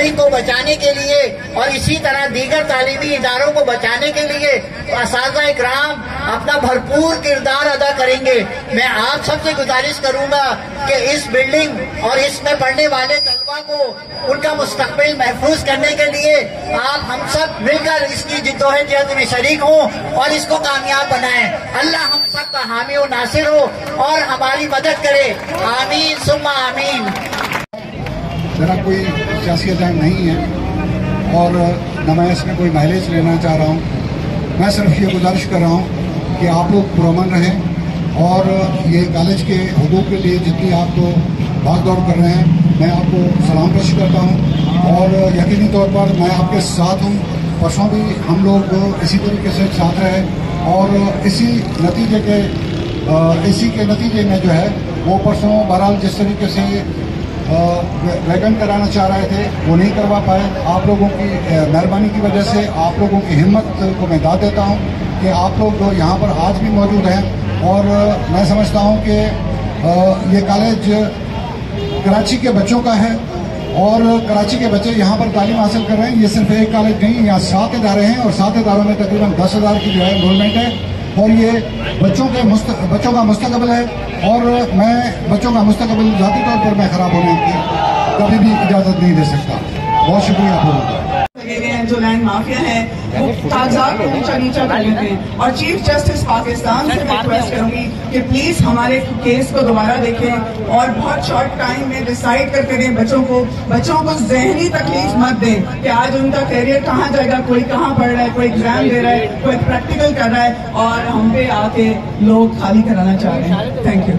Building کو بچانے کے لیے اور اسی طرح دیگر تعلیمی اداروں کو بچانے کے لیے اساتذہ اکرام اپنا بھرپور کردار ادا کریں گے۔ میں آپ سب سے گزارش کروں گا کہ اس بلڈنگ اور اس میں پڑھنے والے طلبہ کو ان کا مستقبل محفوظ کرنے کے لیے آپ ہم سب مل کر اس کی جدوجہد میں شریک ہوں اور اس کو کامیاب بنائیں۔ اللہ ہم سب کا حامی و ناصر ہو اور ہماری مدد کرے، آمین ثم آمین۔ میرا کوئی سیاسی ایجنڈا نہیں ہے اور نہ میں اس میں کوئی مائلیج لینا چاہ رہا ہوں۔ میں صرف یہ گزارش کر رہا ہوں کہ آپ لوگ پرامن رہیں اور یہ کالج کے حقوق کے لیے جتنی آپ کو بھاگ دوڑ کر رہے ہیں میں آپ کو سلام پیش کرتا ہوں اور یقینی طور پر میں آپ کے ساتھ ہوں۔ پرسوں بھی ہم لوگ اسی طریقے سے ساتھ رہے اور اسی کے نتیجے میں جو ہے وہ پرسوں بہرحال جس طریقے سے ویگن کرانا چاہ رہے تھے وہ نہیں کروا پائے۔ آپ لوگوں کی مہربانی کی وجہ سے آپ لوگوں کی ہمت کو میں داد دیتا ہوں کہ آپ لوگ یہاں پر آج بھی موجود ہیں اور میں سمجھتا ہوں کہ یہ کالج کراچی کے بچوں کا ہے اور کراچی کے بچے یہاں پر تعلیم حاصل کر رہے ہیں۔ یہ صرف ایک کالج نہیں، یہاں 7 ادارے ہیں اور 7 اداروں میں تقریباً 10,000 کی جو ہے انرولمنٹ ہے اور یہ بچوں کا مستقبل ہے اور میں بچوں کا مستقبل ذاتی طور پر میں خراب ہونے کی کبھی بھی اجازت نہیں دے سکتا۔ بہت شکریہ آپ لوگوں کا۔ جو لینڈ مافیا ہے وہ کاغذات کو نیچا نیچا کر لیتے ہیں اور چیف جسٹس پاکستان سے ریکویسٹ کروں گی کہ پلیز ہمارے کیس کو دوبارہ دیکھیں اور بہت شارٹ ٹائم میں ڈیسائیڈ کر کے دیں۔ بچوں کو ذہنی تکلیف مت دیں کہ آج ان کا کیریئر کہاں جائے گا، کوئی کہاں پڑھ رہا ہے، کوئی ایگزام دے رہا ہے، کوئی پریکٹیکل کر رہا ہے اور ہم پہ آ کے لوگ خالی کرانا چاہ رہے ہیں۔ Thank you.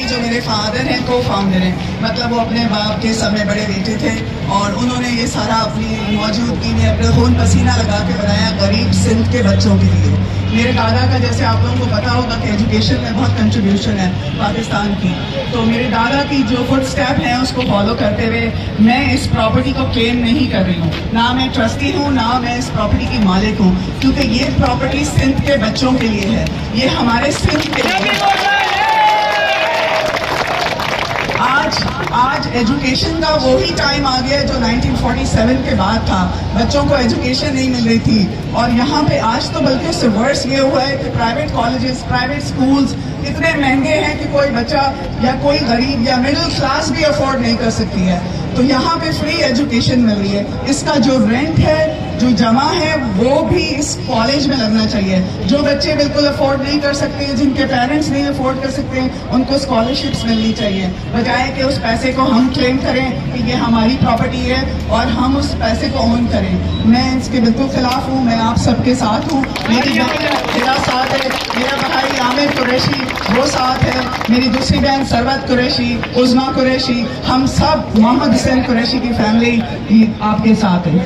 جو میرے فادر ہیں کو فاؤنڈر ہیں، مطلب وہ اپنے باپ کے سب میں بڑے بیٹے تھے اور انہوں نے یہ سارا اپنی موجودگی میں اپنے خون پسینہ لگا کے بنایا غریب سندھ کے بچوں کے لیے۔ میرے دادا کا جیسے آپ لوگوں کو پتا ہوگا کہ ایجوکیشن میں بہت کنٹریبیوشن ہے پاکستان کی، تو میرے دادا کی جو فٹ سٹیپ ہیں اس کو فالو کرتے ہوئے میں اس پراپرٹی کو کلیم نہیں کر رہی ہوں، نہ میں ٹرسٹی ہوں نہ میں اس پراپرٹی کی مالک ہوں، کیونکہ یہ پراپرٹی سندھ کے بچوں کے لیے ہے، یہ ہمارے سندھ کے لیے ہے۔ آج ایجوکیشن کا وہی ٹائم آ گیا جو 1947 کے بعد تھا، بچوں کو ایجوکیشن نہیں مل رہی تھی اور یہاں پہ آج تو بلکہ اس سے ورس یہ ہوا ہے کہ پرائیویٹ کالجز، پرائیویٹ سکولز اتنے مہنگے ہیں کہ کوئی بچہ یا کوئی غریب یا مڈل کلاس بھی افورڈ نہیں کر سکتی ہے۔ تو یہاں پہ فری ایجوکیشن مل رہی ہے، اس کا جو رینٹ ہے جو جمع ہے وہ بھی اس کالج میں لگنا چاہیے۔ جو بچے بالکل افورڈ نہیں کر سکتے، جن کے پیرنٹس نہیں افورڈ کر سکتے، ان کو اسکالرشپس ملنی چاہیے، بجائے کہ اس پیسے کو ہم کلیم کریں کہ یہ ہماری پراپرٹی ہے اور ہم اس پیسے کو اون کریں۔ میں اس کے بالکل خلاف ہوں، میں آپ سب کے ساتھ ہوں۔ میری بہن میرا ساتھ ہے، میرا بھائی عامر قریشی وہ ساتھ ہے، میری دوسری بہن ثروت قریشی، عظمیٰ قریشی، ہم سب محمد حسین قریشی کی فیملی آپ کے ساتھ ہے۔